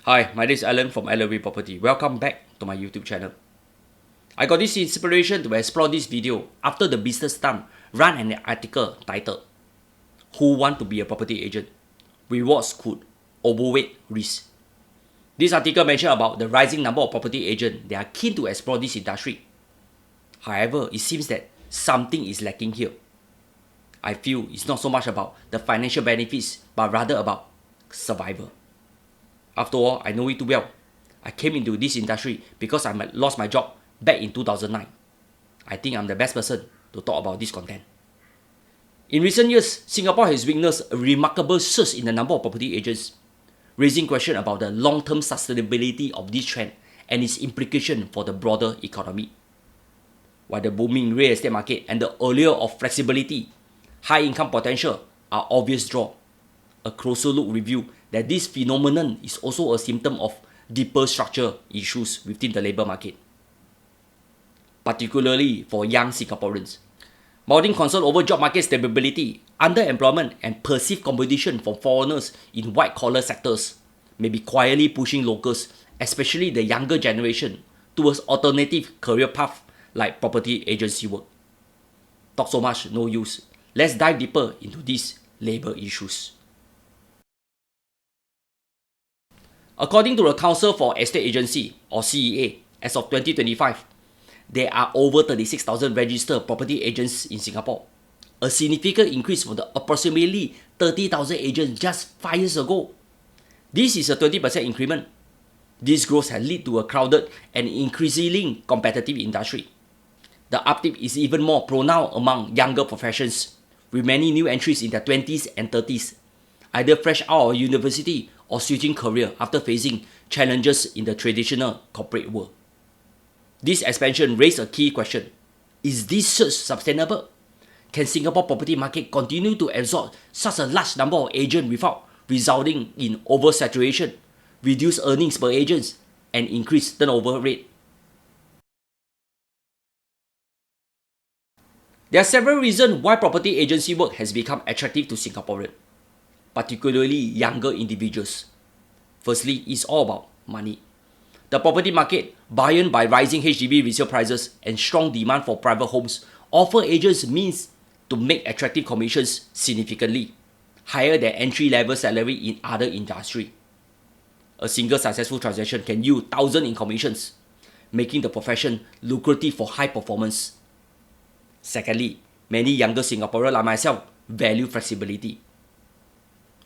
Hi, my name is Alan from Outweigh Property. Welcome back to my YouTube channel. I got this inspiration to explore this video after the Business Times ran an article titled "Who Want to be a Property Agent? Rewards could overweight risk." This article mentioned about the rising number of property agents that are keen to explore this industry. However, it seems that something is lacking here. I feel it's not so much about the financial benefits, but rather about survival. After all, I know it too well. I came into this industry because I lost my job back in 2009. I think I'm the best person to talk about this content. In recent years, Singapore has witnessed a remarkable surge in the number of property agents, raising questions about the long-term sustainability of this trend and its implication for the broader economy. While the booming real estate market and the allure of flexibility, high income potential are obvious draw, a closer look reveals that this phenomenon is also a symptom of deeper structural issues within the labour market, particularly for young Singaporeans. Mounting concern over job market stability, underemployment, and perceived competition from foreigners in white-collar sectors may be quietly pushing locals, especially the younger generation, towards alternative career paths like property agency work. Talk so much, no use. Let's dive deeper into these labour issues. According to the Council for Estate Agency, or CEA, as of 2025, there are over 36,000 registered property agents in Singapore, a significant increase from the approximately 30,000 agents just 5 years ago. This is a 20% increment. This growth has led to a crowded and increasingly competitive industry. The uptick is even more pronounced among younger professions, with many new entries in their 20s and 30s, either fresh out of university or switching career after facing challenges in the traditional corporate world. This expansion raised a key question. Is this surge sustainable? Can Singapore property market continue to absorb such a large number of agents without resulting in oversaturation, reduced earnings per agent, and increased turnover rate? There are several reasons why property agency work has become attractive to Singaporeans, particularly younger individuals. Firstly, it's all about money. The property market, buoyant by rising HDB resale prices and strong demand for private homes, offer agents means to make attractive commissions significantly higher than entry-level salary in other industries. A single successful transaction can yield thousands in commissions, making the profession lucrative for high performance. Secondly, many younger Singaporeans like myself value flexibility.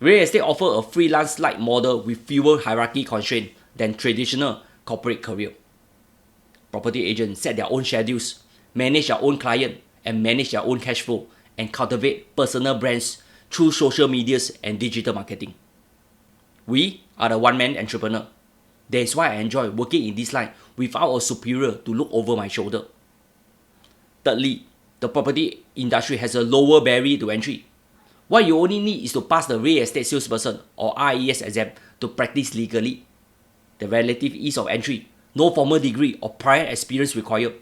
Real estate offers a freelance-like model with fewer hierarchy constraints than traditional corporate career. Property agents set their own schedules, manage their own client, and manage their own cash flow, and cultivate personal brands through social medias and digital marketing. We are the one-man entrepreneur. That is why I enjoy working in this line without a superior to look over my shoulder. Thirdly, the property industry has a lower barrier to entry. What you only need is to pass the real estate salesperson or RES exam to practice legally. The relative ease of entry, no formal degree or prior experience required.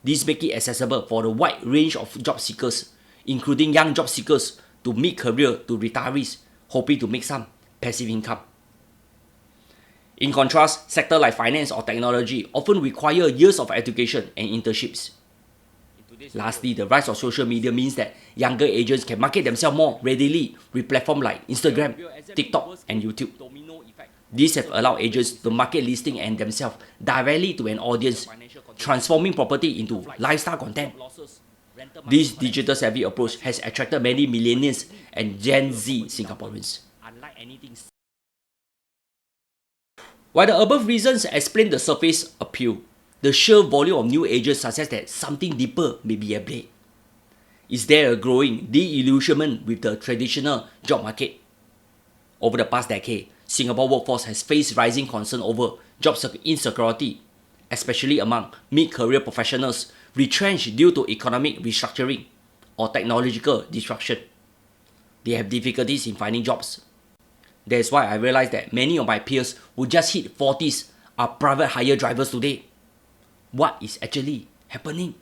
This makes it accessible for a wide range of job seekers, including young job seekers to mid-career to retirees hoping to make some passive income. In contrast, sectors like finance or technology often require years of education and internships. Lastly, the rise of social media means that younger agents can market themselves more readily with platforms like Instagram, TikTok, and YouTube. These have allowed agents to market listing and themselves directly to an audience, transforming property into lifestyle content. This digital-savvy approach has attracted many millennials and Gen Z Singaporeans. While the above reasons explain the surface appeal, the sheer volume of new agents suggests that something deeper may be at play. Is there a growing disillusionment with the traditional job market? Over the past decade, Singapore workforce has faced rising concern over job insecurity, especially among mid-career professionals retrenched due to economic restructuring or technological disruption. They have difficulties in finding jobs. That is why I realized that many of my peers who just hit 40s are private hire drivers today. What is actually happening?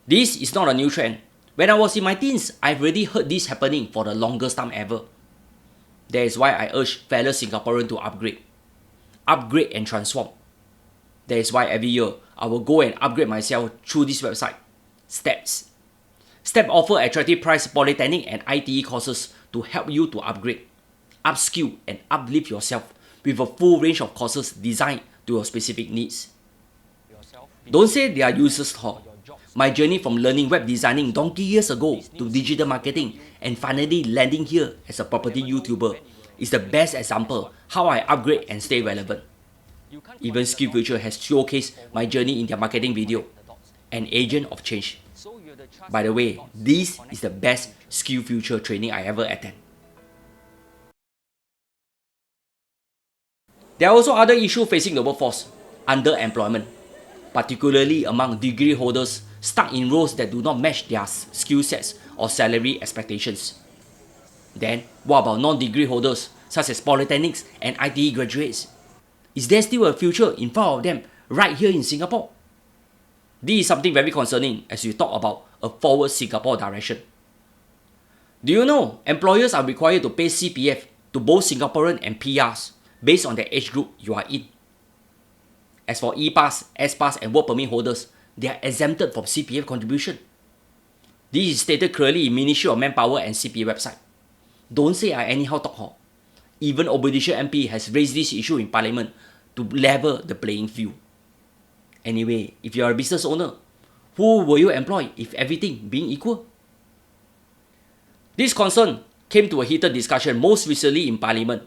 This is not a new trend. When I was in my teens, I've already heard this happening for the longest time ever. That is why I urge fellow Singaporeans to upgrade. Upgrade and transform. That is why every year I will go and upgrade myself through this website, Steps. Step offer attractive price polytechnic and ITE courses to help you to upgrade, upskill and uplift yourself with a full range of courses designed to your specific needs. Don't say they are useless talk. My journey from learning web designing donkey years ago to digital marketing and finally landing here as a property YouTuber is the best example how I upgrade and stay relevant. Even SkillFuture has showcased my journey in their marketing video, An Agent of Change. By the way, this is the best SkillFuture training I ever attended. There are also other issues facing the workforce, underemployment, particularly among degree holders stuck in roles that do not match their skill sets or salary expectations. Then, what about non-degree holders such as polytechnics and ITE graduates? Is there still a future in front of them right here in Singapore? This is something very concerning as we talk about a forward Singapore direction. Do you know employers are required to pay CPF to both Singaporean and PRs based on the age group you are in? As for E-Pass, S-Pass and Work Permit holders, they are exempted from CPF contribution. This is stated clearly in Ministry of Manpower and CPF website. Don't say I anyhow talk ho. Even opposition MP has raised this issue in Parliament to level the playing field. Anyway, if you are a business owner, who will you employ if everything being equal? This concern came to a heated discussion most recently in Parliament.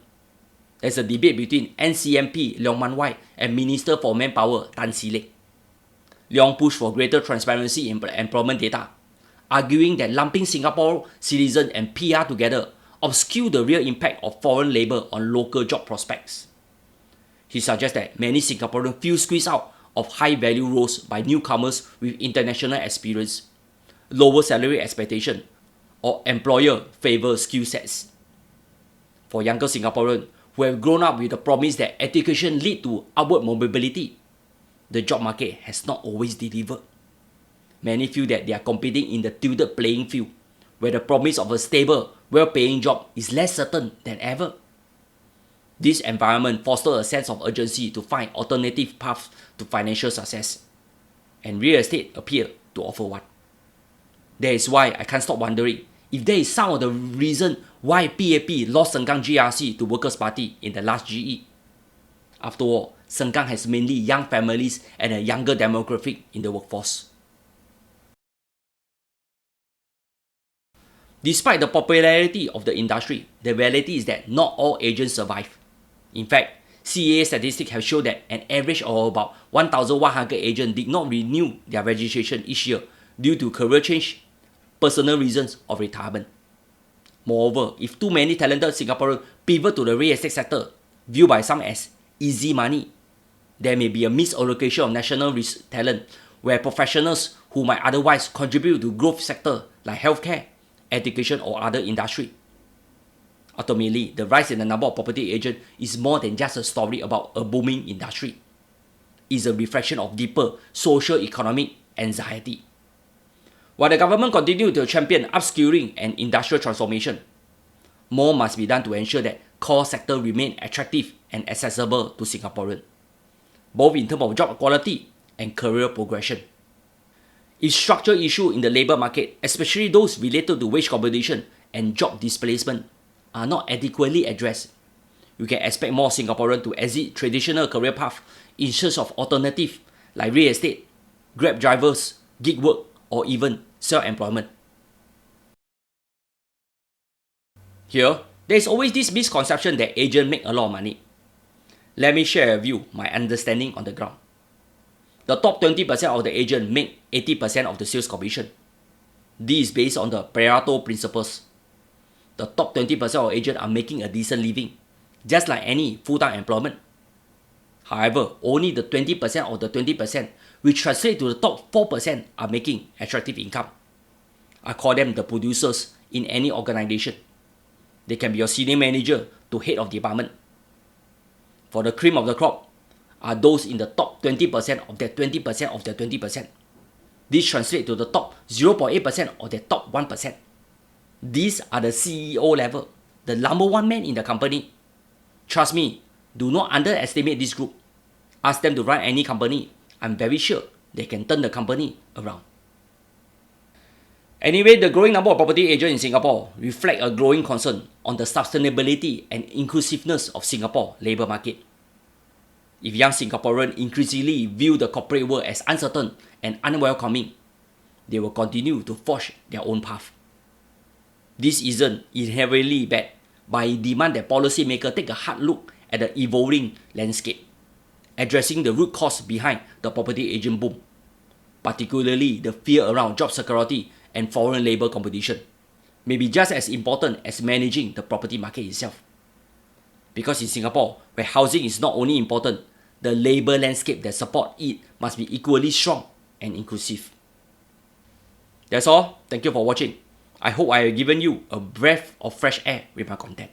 There's a debate between NCMP Leong Man Wai and Minister for Manpower Tan Si Lek. Leong pushed for greater transparency in employment data, arguing that lumping Singapore citizens and PR together obscure the real impact of foreign labour on local job prospects. He suggests that many Singaporeans feel squeezed out of high-value roles by newcomers with international experience, lower salary expectation, or employer favour skill sets. For younger Singaporeans who have grown up with the promise that education leads to upward mobility, the job market has not always delivered. Many feel that they are competing in the tilted playing field, where the promise of a stable, well-paying job is less certain than ever. This environment fosters a sense of urgency to find alternative paths to financial success, and real estate appear to offer one. That is why I can't stop wondering if there is some of the reason why PAP lost Sengkang GRC to Workers' Party in the last GE. After all, Sengkang has mainly young families and a younger demographic in the workforce. Despite the popularity of the industry, the reality is that not all agents survive. In fact, CEA statistics have shown that an average of about 1,100 agents did not renew their registration each year due to career change, personal reasons, or retirement. Moreover, if too many talented Singaporeans pivot to the real estate sector, viewed by some as easy money, there may be a misallocation of national talent where professionals who might otherwise contribute to growth sector like healthcare, education or other industry. Ultimately, the rise in the number of property agents is more than just a story about a booming industry. It's a reflection of deeper socio-economic anxiety. While the government continues to champion upskilling and industrial transformation, more must be done to ensure that core sector remain attractive and accessible to Singaporeans, both in terms of job quality and career progression. If structural issues in the labour market, especially those related to wage competition and job displacement, are not adequately addressed, you can expect more Singaporeans to exit traditional career paths in search of alternatives like real estate, Grab drivers, gig work, or even self-employment. Here, there is always this misconception that agents make a lot of money. Let me share with you my understanding on the ground. The top 20% of the agents make 80% of the sales commission. This is based on the Pareto principles. The top 20% of agents are making a decent living, just like any full-time employment. However, only the 20% of the 20%, which translate to the top 4%, are making attractive income. I call them the producers in any organization. They can be your senior manager to head of department. For the cream of the crop are those in the top 20% of that 20% of the 20%. This translates to the top 0.8% of the top 1%. These are the CEO level. the number one man in the company. Trust me, do not underestimate this group. Ask them to run any company. I'm very sure they can turn the company around. Anyway, the growing number of property agents in Singapore reflect a growing concern on the sustainability and inclusiveness of Singapore labour market. If young Singaporeans increasingly view the corporate world as uncertain and unwelcoming, they will continue to forge their own path. This isn't inherently bad, but I demand that policymakers take a hard look at the evolving landscape, addressing the root cause behind the property agent boom, particularly the fear around job security and foreign labour competition, may be just as important as managing the property market itself. Because in Singapore, where housing is not only important, the labour landscape that support it must be equally strong and inclusive. That's all. Thank you for watching. I hope I have given you a breath of fresh air with my content.